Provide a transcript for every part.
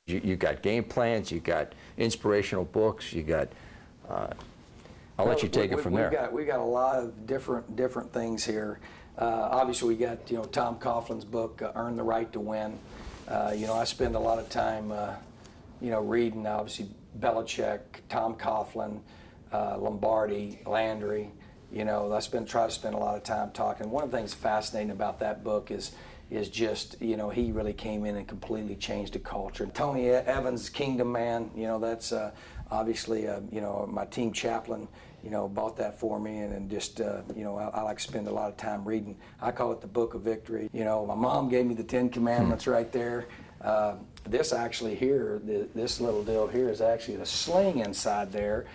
You got game plans, you got inspirational books, you got, I'll let you take it from there. We've got a lot of different things here. Obviously, we got, you know, Tom Coughlin's book, Earn the Right to Win. You know, I spend a lot of time, you know, reading, obviously, Belichick, Tom Coughlin, Lombardi, Landry. You know, try to spend a lot of time talking. One of the things fascinating about that book is just, you know, he really came in and completely changed the culture. Tony Evans, Kingdom Man, you know, that's obviously, you know, my team chaplain, you know, bought that for me, and just, you know, I like to spend a lot of time reading. I call it the Book of Victory. You know, my mom gave me the 10 Commandments right there. This actually here, this little deal here is actually the sling inside there.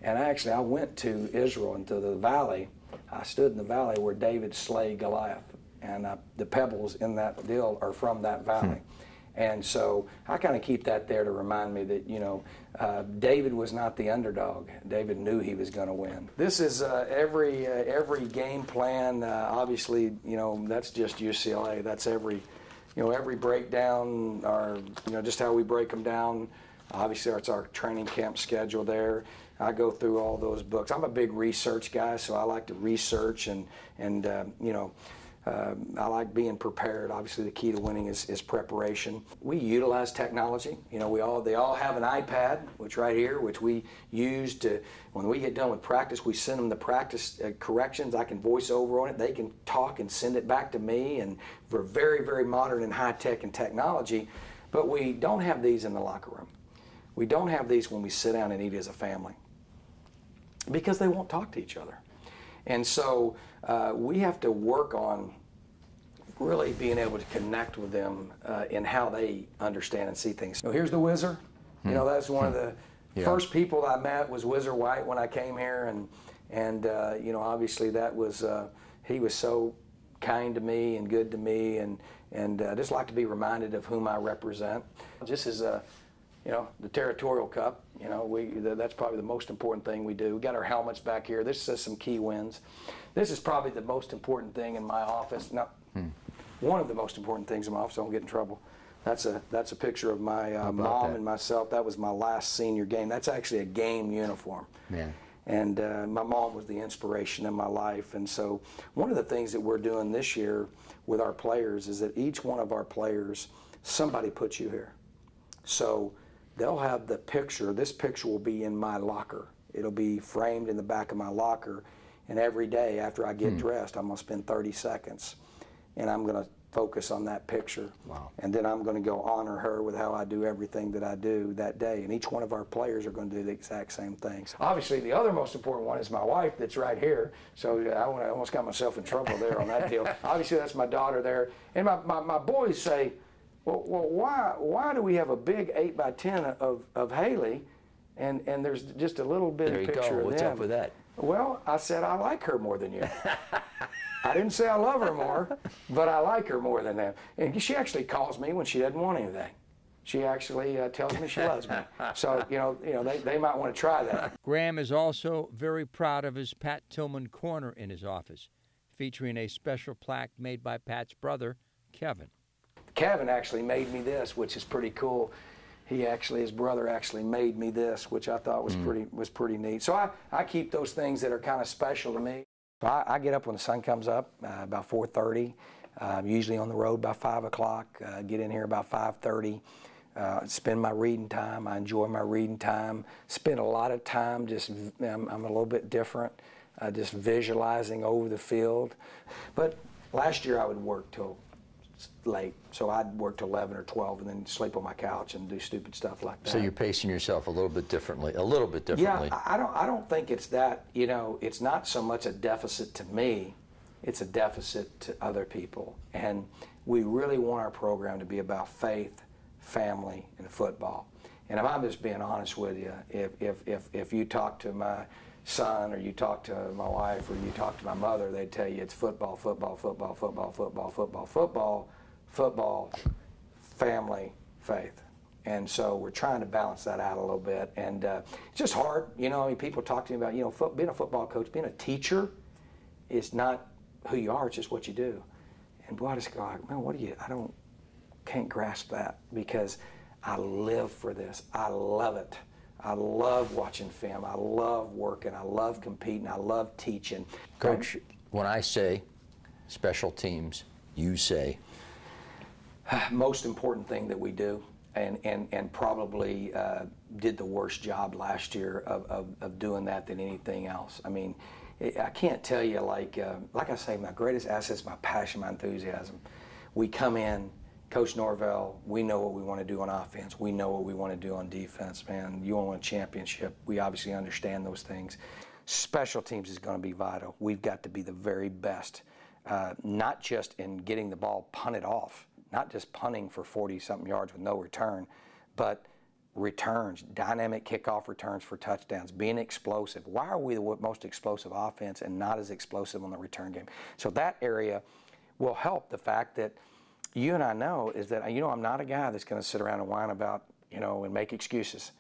And I went to Israel, into the valley. I stood in the valley where David slayed Goliath. And the pebbles in that deal are from that valley. And so I kind of keep that there to remind me that, you know, David was not the underdog. David knew he was going to win. This is every game plan. Obviously, you know, that's just UCLA. That's every breakdown, or, you know, just how we break them down. Obviously, it's our training camp schedule there. I go through all those books. I'm a big research guy, so I like to research and you know, I like being prepared. Obviously, the key to winning is preparation. We utilize technology. You know, they all have an iPad, which we use to, when we get done with practice, we send them the practice corrections. I can voice over on it. They can talk and send it back to me, and we're very, very modern and high-tech in technology, but we don't have these in the locker room. We don't have these when we sit down and eat as a family, because they won't talk to each other. And so we have to work on really being able to connect with them in how they understand and see things. So here's the Whizzer. You know, that's one of the first people I met was Whizzer White when I came here, and you know, obviously that was he was so kind to me and good to me, and I just like to be reminded of whom I represent. This is you know, the Territorial Cup. You know, that's probably the most important thing we do. We got our helmets back here. This says some key wins. This is probably the most important thing in my office. Now, one of the most important things in my office. I don't get in trouble. That's a picture of my mom and myself. That was my last senior game. That's actually a game uniform. Yeah. And my mom was the inspiration in my life. And so one of the things that we're doing this year with our players is that each one of our players, somebody put you here. So they'll have the picture. This picture will be in my locker. It'll be framed in the back of my locker. And every day after I get dressed, I'm going to spend 30 seconds. And I'm going to focus on that picture. Wow. And then I'm going to go honor her with how I do everything that I do that day. And each one of our players are going to do the exact same things. Obviously, the other most important one is my wife that's right here. So I almost got myself in trouble there on that deal. Obviously, that's my daughter there. And my boys say, well, why do we have a big 8x10 of Haley, and there's just a little bit of picture of them? What's up with that? Well, I said I like her more than you. I didn't say I love her more, but I like her more than them. And she actually calls me when she doesn't want anything. She actually tells me she loves me. So, you know, they might want to try that. Graham is also very proud of his Pat Tillman corner in his office, featuring a special plaque made by Pat's brother, Kevin. Kevin actually made me this, which is pretty cool. His brother actually made me this, which I thought was pretty neat. So I keep those things that are kind of special to me. So I get up when the sun comes up, about 4:30. Usually on the road by 5 o'clock. Get in here about 5:30. Spend my reading time. I enjoy my reading time. Spend a lot of time I'm a little bit different, just visualizing over the field. But last year I would work till late, so I'd work till 11 or 12 and then sleep on my couch and do stupid stuff like that. So you're pacing yourself a little bit differently. Yeah, I don't think it's that, you know, it's not so much a deficit to me, it's a deficit to other people. And we really want our program to be about faith, family, and football. And if I'm just being honest with you, if you talk to my son, or you talk to my wife, or you talk to my mother, they'd tell you it's football, football, football, football, football, football, football, football, family, faith. And so we're trying to balance that out a little bit. And it's just hard, you know. I mean, people talk to me about, you know, being a football coach, being a teacher is not who you are, it's just what you do. And boy, I just go like, man, what do you, can't grasp that, because I live for this. I love it. I love watching film. I love working. I love competing. I love teaching. Coach, when I say special teams, you say? Most important thing that we do, and probably did the worst job last year of doing that than anything else. I mean, I can't tell you, like I say, my greatest asset is my passion, my enthusiasm. We come in, Coach Norvell, we know what we want to do on offense. We know what we want to do on defense, man. You want to win a championship. We obviously understand those things. Special teams is going to be vital. We've got to be the very best, not just in getting the ball punted off, not just punting for 40-something yards with no return, but returns, dynamic kickoff returns for touchdowns, being explosive. Why are we the most explosive offense and not as explosive on the return game? So that area will help. The fact that you and I know is that, I'm not a guy that's going to sit around and whine about, and make excuses.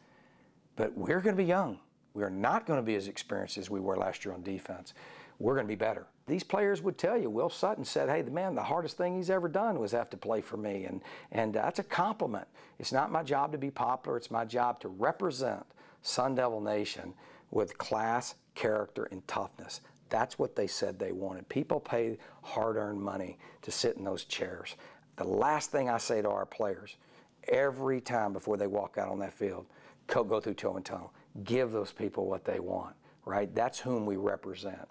But we're going to be young. We're not going to be as experienced as we were last year on defense. We're going to be better. These players would tell you, Will Sutton said, hey, the hardest thing he's ever done was have to play for me. And that's a compliment. It's not my job to be popular. It's my job to represent Sun Devil Nation with class, character, and toughness. That's what they said they wanted. People pay hard-earned money to sit in those chairs. The last thing I say to our players, every time before they walk out on that field, go through toe and tunnel. Give those people what they want, right? That's whom we represent.